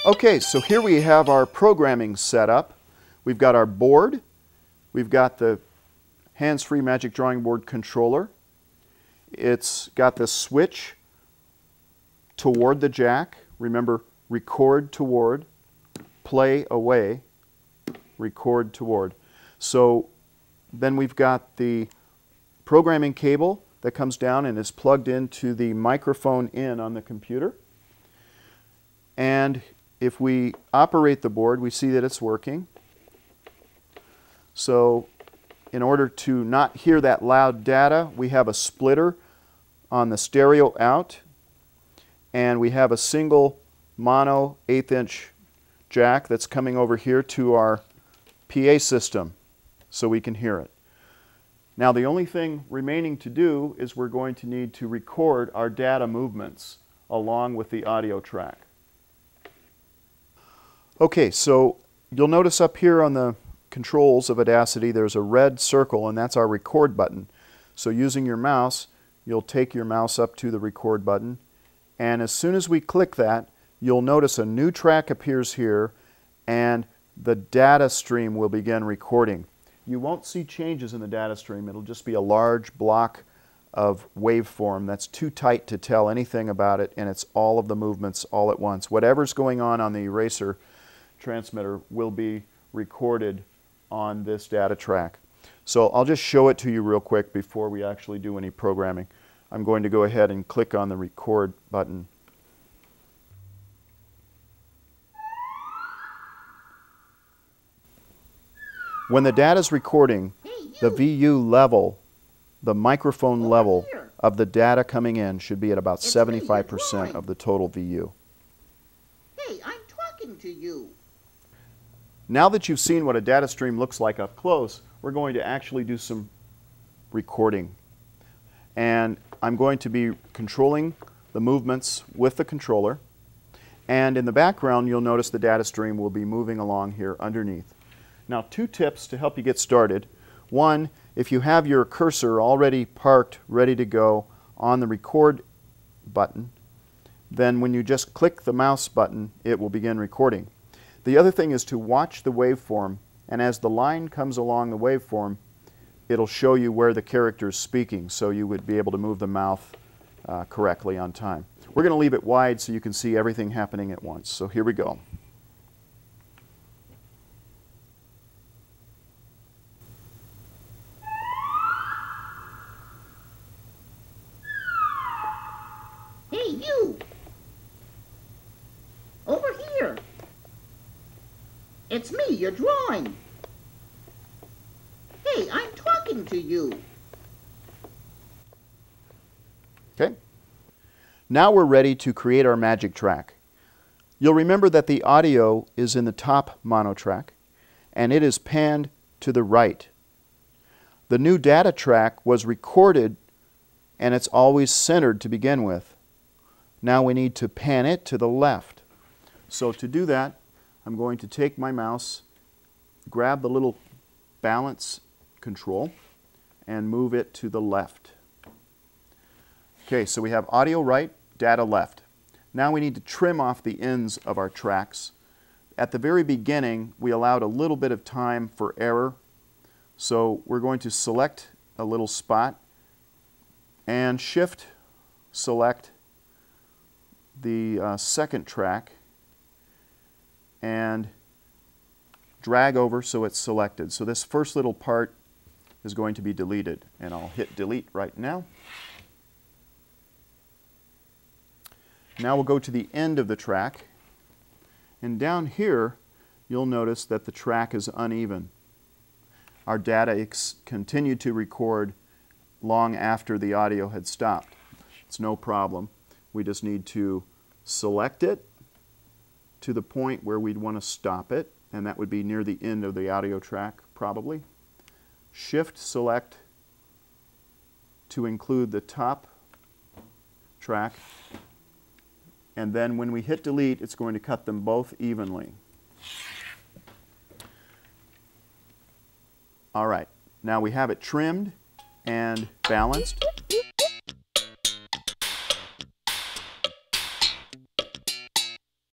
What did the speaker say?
Okay, so here we have our programming set up. We've got our board, we've got the hands-free Magic Drawing Board controller. It's got the switch toward the jack. Remember, record toward, play away, record toward. So then we've got the programming cable that comes down and is plugged into the microphone in on the computer. And if we operate the board, we see that it's working. So in order to not hear that loud data, we have a splitter on the stereo out, and we have a single mono 1/8" jack that's coming over here to our PA system so we can hear it. Now the only thing remaining to do is we're going to need to record our data movements along with the audio track. Okay, so you'll notice up here on the controls of Audacity there's a red circle, and that's our record button. So using your mouse, you'll take your mouse up to the record button, and as soon as we click that, you'll notice a new track appears here and the data stream will begin recording. You won't see changes in the data stream. It'll just be a large block of waveform that's too tight to tell anything about it, and it's all of the movements all at once. Whatever's going on the eraser transmitter will be recorded on this data track. So I'll just show it to you real quick before we actually do any programming. I'm going to go ahead and click on the record button. When the data is recording, the VU level, the microphone level of the data coming in should be at about 75% of the total VU. Hey, I'm talking to you. Now that you've seen what a data stream looks like up close, we're going to actually do some recording. And I'm going to be controlling the movements with the controller. And in the background, you'll notice the data stream will be moving along here underneath. Now, 2 tips to help you get started. One, if you have your cursor already parked, ready to go on the record button, then when you just click the mouse button, it will begin recording. The other thing is to watch the waveform, and as the line comes along the waveform, it'll show you where the character is speaking, so you would be able to move the mouth correctly on time. We're going to leave it wide so you can see everything happening at once. So here we go. Hey, you! Over here! It's me, you're drawing. Hey, I'm talking to you. Okay. Now we're ready to create our magic track. You'll remember that the audio is in the top mono track, and it is panned to the right. The new data track was recorded, and it's always centered to begin with. Now we need to pan it to the left. So to do that, I'm going to take my mouse, grab the little balance control, and move it to the left. Okay, so we have audio right, data left. Now we need to trim off the ends of our tracks. At the very beginning, we allowed a little bit of time for error. So we're going to select a little spot and shift select the second track and drag over so it's selected. So this first little part is going to be deleted, and I'll hit delete right now. Now we'll go to the end of the track, and down here you'll notice that the track is uneven. Our data continued to record long after the audio had stopped. It's no problem. We just need to select it to the point where we'd want to stop it, and that would be near the end of the audio track probably. Shift select to include the top track, and then when we hit delete, it's going to cut them both evenly. All right, now we have it trimmed and balanced.